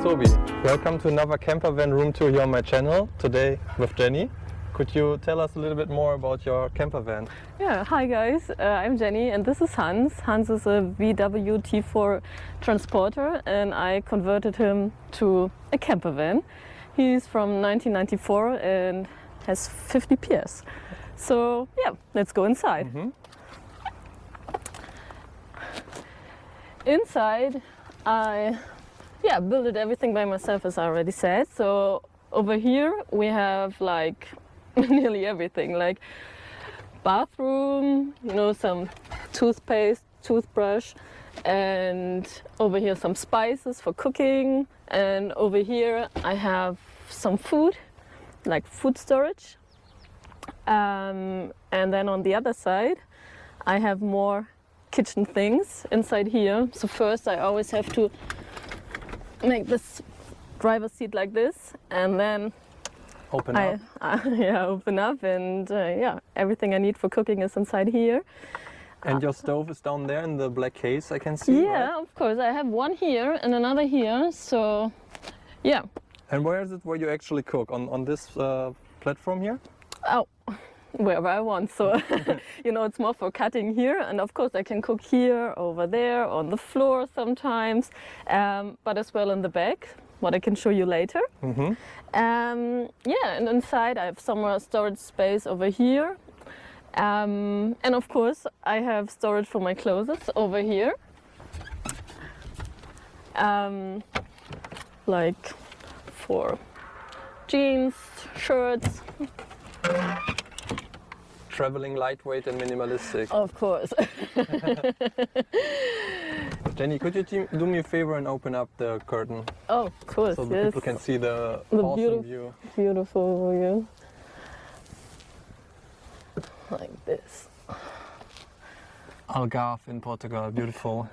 Tobi. Welcome to another Campervan Roomtour here on my channel, today with Jenny. Could you tell us a little bit more about your campervan? Yeah, hi guys, I'm Jenny and this is Hans. Hans is a VW T4 transporter and I converted him to a campervan. He's from 1994 and has 50 PS. So yeah, let's go inside. Inside I built everything by myself, as I already said. So over here we have like nearly everything, like bathroom, you know, some toothpaste, toothbrush, and over here some spices for cooking, and over here I have some food, like food storage, and then on the other side I have more kitchen things inside here. So first I always have to make this driver's seat like this, and then Open up. Open up, and everything I need for cooking is inside here. And your stove is down there in the black case, I can see. Yeah, right? of course. I have one here and another here, so yeah. And where is it where you actually cook? On this platform here? Oh, wherever I want. So, you know, it's more for cutting here. And of course I can cook here, over there, on the floor sometimes, but as well in the back, what I can show you later. And inside I have some more storage space over here. And of course I have storage for my clothes over here. Like for jeans, shirts. Traveling lightweight and minimalistic. Of course. Jenny, could you do me a favor and open up the curtain? Oh, of course, so the yes. people can see the awesome view. Beautiful view. Like this. Algarve in Portugal, beautiful.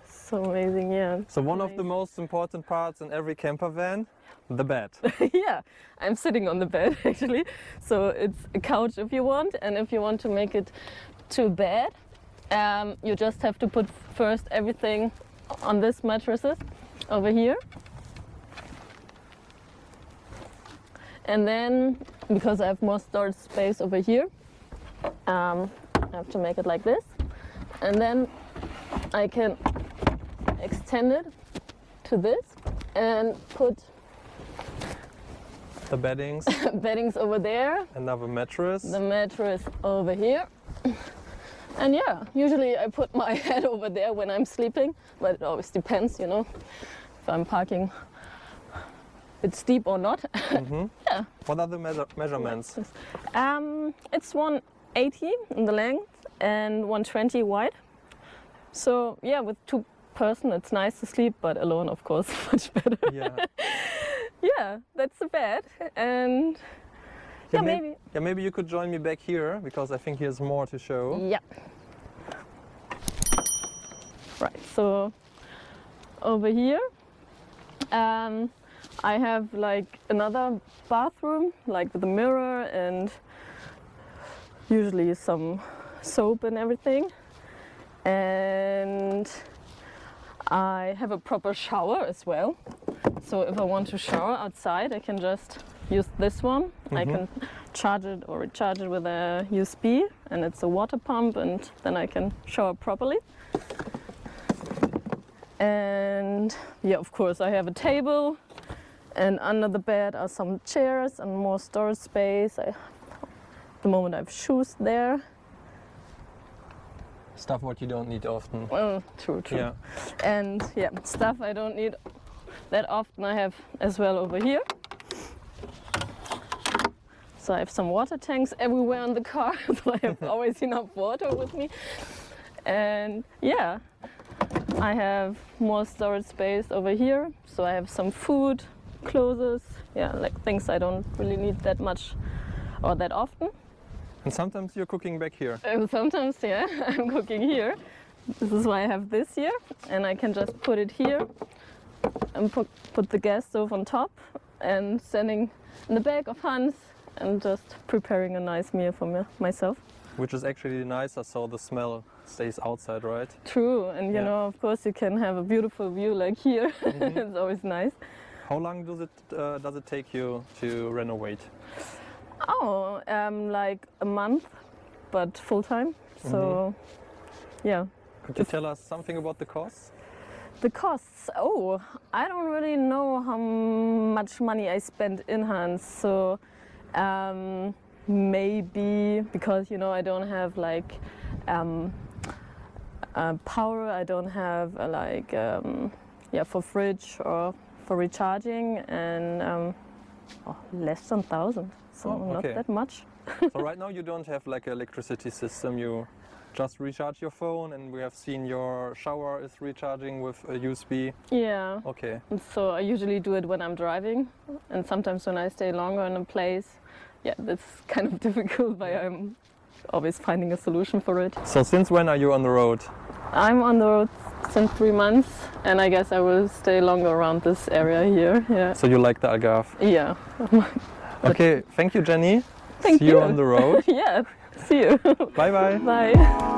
So amazing, yeah. So one of the most important parts in every camper van, the bed. Yeah, I'm sitting on the bed actually. So it's a couch if you want, and if you want to make it to a bed, you just have to put first everything on this mattresses over here. And then, because I have more storage space over here, I have to make it like this. And then I can extend it to this and put the beddings. beddings over there. Another mattress. The mattress over here. And yeah, usually I put my head over there when I'm sleeping, but it always depends, you know, if I'm parking a bit steep or not. Yeah. What are the measurements? It's 180 in the length and 120 wide. So yeah, with two person it's nice to sleep, but alone of course much better. Yeah. Yeah, that's the bed. And maybe you could join me back here, because I think here's more to show. Yeah. Right, so over here I have like another bathroom, like with a mirror and usually some soap and everything. And I have a proper shower as well. So if I want to shower outside, I can just use this one. I can charge it or recharge it with a USB, and it's a water pump, and then I can shower properly. And yeah, of course I have a table, and under the bed are some chairs and more storage space. At the moment I have shoes there. Stuff what you don't need often. Well, true. Yeah. And yeah, stuff I don't need that often I have as well over here. So I have some water tanks everywhere in the car, so I have always enough water with me. And yeah, I have more storage space over here. So I have some food, clothes, yeah, like things I don't really need that much or that often. And sometimes you're cooking back here. And sometimes, yeah, I'm cooking here. This is why I have this here, and I can just put it here and put the gas stove on top and standing in the back of Hans and just preparing a nice meal for myself. Which is actually nicer, so the smell stays outside, right? True, and you Yeah. know, of course, you can have a beautiful view like here. Mhm. It's always nice. How long does it take you to renovate? Oh, like a month, but full time. So, yeah. Could you tell us something about the costs? The costs. Oh, I don't really know how much money I spend in hand. So, maybe because you know I don't have like power. I don't have for fridge or for recharging, and less than 1,000. So Oh, not okay. that much. So right now you don't have like an electricity system. You just recharge your phone, and we have seen your shower is recharging with a USB. Yeah. Okay. And so I usually do it when I'm driving, and sometimes when I stay longer in a place. Yeah, that's kind of difficult, but I'm always finding a solution for it. So since when are you on the road? I'm on the road since 3 months, and I guess I will stay longer around this area here. Yeah. So you like the Algarve? Yeah. Okay, thank you, Jenny. Thank See you you. on the road. Yeah. See you. Bye bye. Bye.